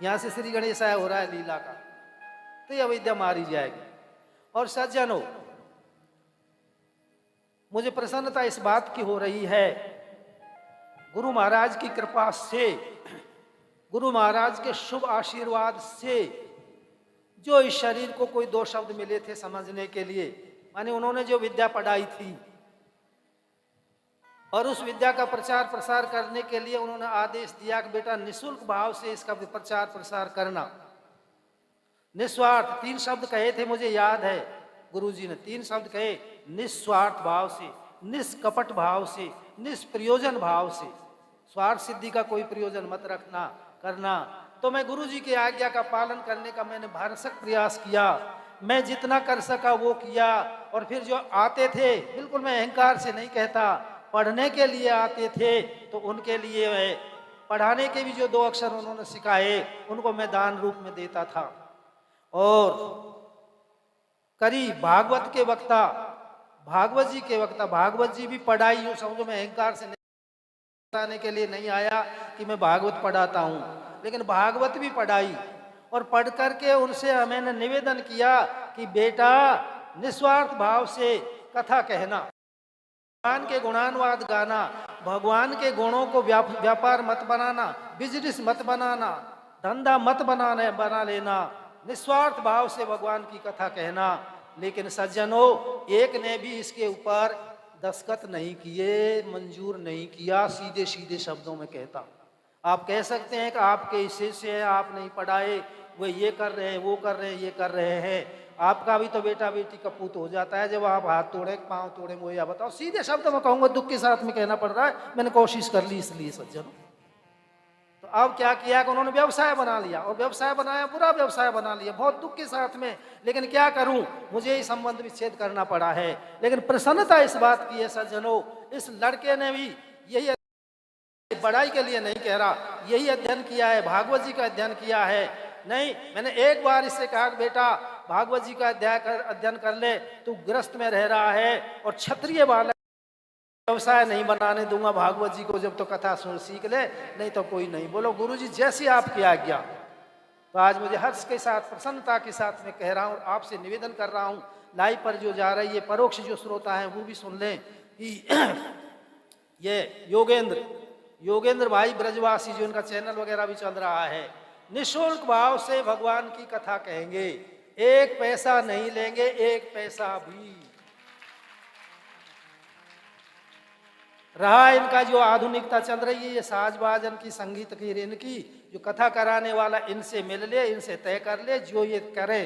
यहाँ से श्री गणेशाय हो रहा है लीला का, तो ये अविद्या मारी जाएगी। और सज्जनों, मुझे प्रसन्नता इस बात की हो रही है, गुरु महाराज की कृपा से, गुरु महाराज के शुभ आशीर्वाद से, जो इस शरीर को कोई दो शब्द मिले थे समझने के लिए, माने उन्होंने जो विद्या पढ़ाई थी और उस विद्या का प्रचार प्रसार करने के लिए उन्होंने आदेश दिया कि बेटा निःशुल्क भाव से इसका प्रचार प्रसार करना, निस्वार्थ। 3 शब्द कहे थे, मुझे याद है, गुरुजी ने 3 शब्द कहे, निस्वार्थ भाव से, निष्कपट भाव से, निष्प्रयोजन भाव से। स्वार्थ सिद्धि का कोई प्रयोजन मत रखना करना। तो मैं गुरुजी की आज्ञा का पालन करने का मैंने भरसक प्रयास किया, मैं जितना कर सका वो किया। और फिर जो आते थे, बिल्कुल मैं अहंकार से नहीं कहता, पढ़ने के लिए आते थे तो उनके लिए पढ़ाने के भी जो 2 अक्षर उन्होंने सिखाए उनको मैं दान रूप में देता था। और करीब भागवत के वक्ता, भागवत जी के वक्ता, भागवत जी भी पढ़ाई, यूं समझो मैं अहंकार से बताने के लिए नहीं आया कि मैं भागवत पढ़ाता हूं, लेकिन भागवत भी पढ़ाई। और पढ़ करके उनसे मैंने निवेदन किया कि बेटा निस्वार्थ भाव से कथा कहना, भगवान के गुणानुवाद गाना, भगवान के गुणों को व्यापार मत बनाना, बिजनेस मत बनाना, धंधा मत बना लेना, निस्वार्थ भाव से भगवान की कथा कहना। लेकिन सज्जनों, एक ने भी इसके ऊपर दस्तखत नहीं किए, मंजूर नहीं किया। सीधे सीधे शब्दों में कहता, आप कह सकते हैं कि आपके शिष्य हैं, आप नहीं पढ़ाए, वो ये कर रहे हैं, वो कर रहे हैं, ये कर रहे हैं। आपका भी तो बेटा बेटी कपूत हो जाता है जब आप हाथ तोड़े, पांव तोड़े। मुझे बताओ, सीधे शब्द में कहूंगा, दुख के साथ में कहना पड़ रहा है, मैंने कोशिश कर ली इसलिए सज्जनों। तो अब क्या किया कि उन्होंने व्यवसाय बना लिया, और व्यवसाय बनाया, बुरा व्यवसाय बना लिया, बहुत दुख के साथ में। लेकिन क्या करूं, मुझे ही संबंध विच्छेद करना पड़ा है। लेकिन प्रसन्नता इस बात की है सज्जनों, इस लड़के ने भी यही, बड़ाई के लिए नहीं कह रहा, यही अध्ययन किया है, भागवत जी का अध्ययन किया है। नहीं, मैंने एक बार इससे कहा कि बेटा भागवत जी का अध्ययन कर ले, तू ग्रस्त में रह रहा है और क्षत्रिय बालक, व्यवसाय नहीं बनाने दूंगा भागवत जी को, जब तो कथा सुन सीख ले, नहीं तो कोई नहीं। बोलो गुरुजी जैसी आपकी आज्ञा। तो आज मुझे हर्ष के साथ, प्रसन्नता के साथ मैं कह रहा हूँ, आपसे निवेदन कर रहा हूँ, लाइव पर जो जा रही है, परोक्ष जो श्रोता है वो भी सुन लें कि ये योगेंद्र भाई ब्रजवासी, जो इनका चैनल वगैरह भी चल रहा है, निःशुल्क भाव से भगवान की कथा कहेंगे, 1 पैसा नहीं लेंगे, 1 पैसा भी। रहा इनका जो आधुनिकता चल रही है, ये साज बाजन की, संगीत की, इनकी जो कथा कराने वाला, इनसे मिल ले, इनसे तय कर ले, जो ये करे।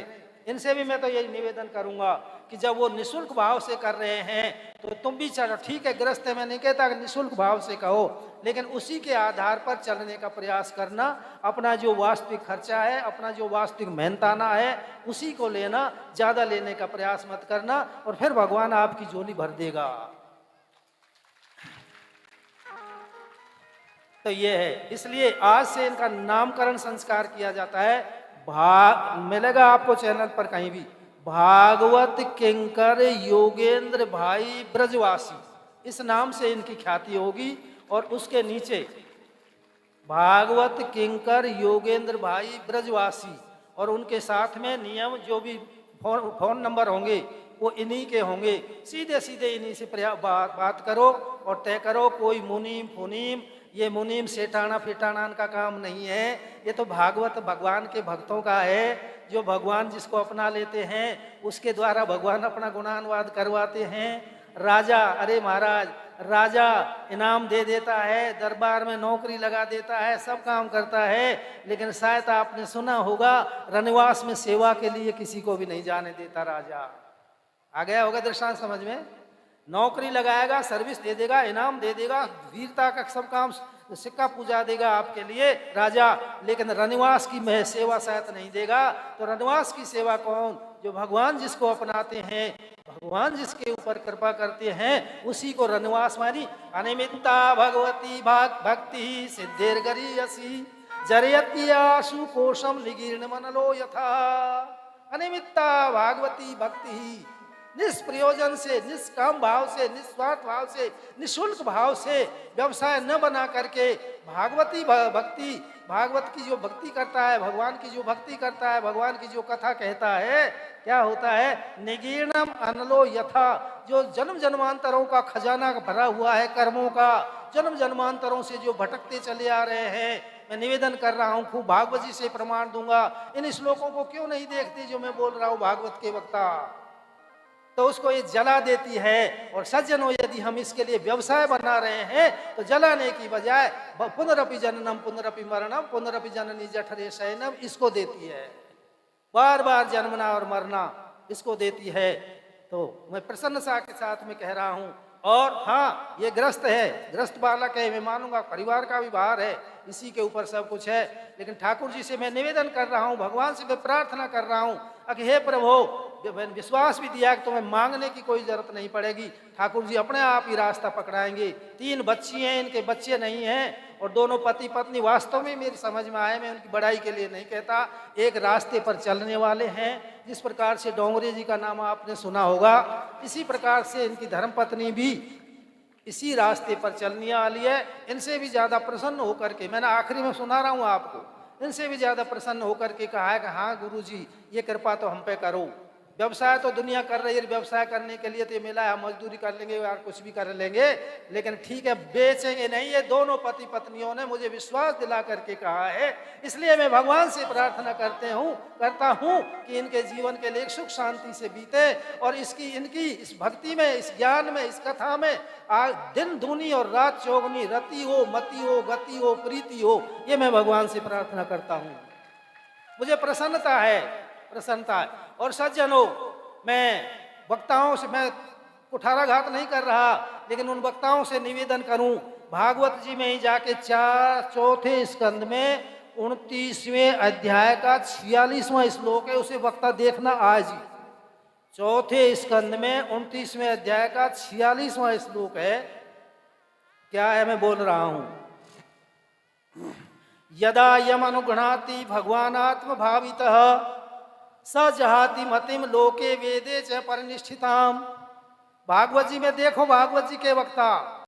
इनसे भी मैं तो यही निवेदन करूंगा कि जब वो निःशुल्क भाव से कर रहे हैं तो तुम भी चलो, ठीक है, ग्रस्त है, मैं नहीं कहता कि निःशुल्क भाव से कहो, लेकिन उसी के आधार पर चलने का प्रयास करना। अपना जो वास्तविक खर्चा है, अपना जो वास्तविक मेहनताना है, उसी को लेना, ज्यादा लेने का प्रयास मत करना, और फिर भगवान आपकी झोली भर देगा। तो ये है, इसलिए आज से इनका नामकरण संस्कार किया जाता है। मिलेगा आपको चैनल पर कहीं भी, भागवत किंकर योगेंद्र भाई ब्रजवासी, इस नाम से इनकी ख्याति होगी। और उसके नीचे भागवत किंकर योगेंद्र भाई ब्रजवासी, और उनके साथ में नियम, जो भी फोन नंबर होंगे वो इन्हीं के होंगे। सीधे सीधे इन्हीं से बात करो और तय करो। कोई मुनीम फुनीम, ये मुनीम सेठाना फिटाना का काम नहीं है, ये तो भागवत भगवान के भक्तों का है, जो भगवान जिसको अपना लेते हैं उसके द्वारा भगवान अपना गुणानुवाद करवाते हैं। राजा, अरे महाराज, राजा इनाम दे देता है, दरबार में नौकरी लगा देता है, सब काम करता है, लेकिन शायद आपने सुना होगा रनिवास में सेवा के लिए किसी को भी नहीं जाने देता राजा। आ गया होगा दृष्टांत समझ में? नौकरी लगाएगा, सर्विस दे देगा, इनाम दे देगा, वीरता का सब काम, सिक्का पूजा देगा आपके लिए राजा, लेकिन रनिवास की सेवा शायद नहीं देगा। तो रनिवास की सेवा कौन? जो भगवान जिसको अपनाते हैं, भगवान जिसके ऊपर कृपा करते हैं, उसी को रनिवास मानी। अनिमित्ता भगवती भक्ति सिद्धिर्गरीयसी जरयत्याशु कोशम निगीर्ण मनलो यथा। अनिमित्ता भागवती भक्ति, निष्प्रयोजन से, निष्काम भाव से, निस्वार्थ भाव से, निःशुल्क भाव से, व्यवसाय न बना करके भागवती भक्ति, भागवत की जो भक्ति करता है, भगवान की जो भक्ति करता है, भगवान की जो कथा कहता है, क्या होता है? निगीर्णम अनलो यथा, जो जन्म जन्मांतरों का खजाना भरा हुआ है कर्मों का, जन्म जन्मांतरों से जो भटकते चले आ रहे हैं, मैं निवेदन कर रहा हूं, खूब भागवत जी से प्रमाण दूंगा। इन श्लोकों को क्यों नहीं देखते जो मैं बोल रहा हूं भागवत के वक्ता? तो उसको ये जला देती है। और सज्जनों, यदि हम इसके लिए व्यवसाय बना रहे हैं तो जलाने की बजाय पुनरपि जननम पुनरपि मरणम पुनरपि जननी जठरे शयनम, इसको देती है। बार बार जन्मना और मरना, इसको देती है। तो मैं प्रसन्नता के साथ में कह रहा हूं। और हाँ, ये ग्रस्त है, ग्रस्त बालक है, मैं मानूंगा परिवार का भी भार है, इसी के ऊपर सब कुछ है। लेकिन ठाकुर जी से मैं निवेदन कर रहा हूँ, भगवान से मैं प्रार्थना कर रहा हूँ कि हे प्रभु, मैंने विश्वास भी दिया कि तुम्हें मांगने की कोई जरूरत नहीं पड़ेगी, ठाकुर जी अपने आप ही रास्ता पकड़ाएंगे। 3 बच्ची हैं, इनके बच्चे नहीं हैं, और दोनों पति पत्नी वास्तव में मेरी समझ में आए, मैं उनकी बड़ाई के लिए नहीं कहता, एक रास्ते पर चलने वाले हैं। जिस प्रकार से डोंगरे जी का नाम आपने सुना होगा, इसी प्रकार से इनकी धर्मपत्नी भी इसी रास्ते पर चलने वाली है। इनसे भी ज्यादा प्रसन्न होकर के, मैंने आखिरी में सुना रहा हूं आपको, इनसे भी ज्यादा प्रसन्न होकर के कहा है कि हाँ गुरु जी, ये कृपा तो हम पे करो। व्यवसाय तो दुनिया कर रही है, व्यवसाय करने के लिए तो ये मिला है, हम मजदूरी कर लेंगे यार, कुछ भी कर लेंगे, लेकिन ठीक है, बेचेंगे नहीं। ये दोनों पति पत्नियों ने मुझे विश्वास दिला करके कहा है। इसलिए मैं भगवान से प्रार्थना करता हूँ कि इनके जीवन के लिए सुख शांति से बीते, और इनकी इस भक्ति में, इस ज्ञान में, इस कथा में दिन दूनी और रात चौगनी रति हो, मति हो, गति हो, प्रीति हो। ये मैं भगवान से प्रार्थना करता हूँ। मुझे प्रसन्नता है। और सज्जनों, मैं वक्ताओं से, मैं कुठाराघात नहीं कर रहा, लेकिन उन वक्ताओं से निवेदन करूं, भागवत जी में ही जाके 4 स्कंद में 29वें अध्याय का 46वां श्लोक है, उसे वक्ता देखना आज ही। 4 स्कंद में 29वें अध्याय का 46वां श्लोक है। क्या है मैं बोल रहा हूं? यदा यम अनुगृणाति भगवानात्म भावितः स जहाति मतिम लोके वेदे च परिनिष्ठिताम। भागवत जी में देखो, भागवत जी के वक्ता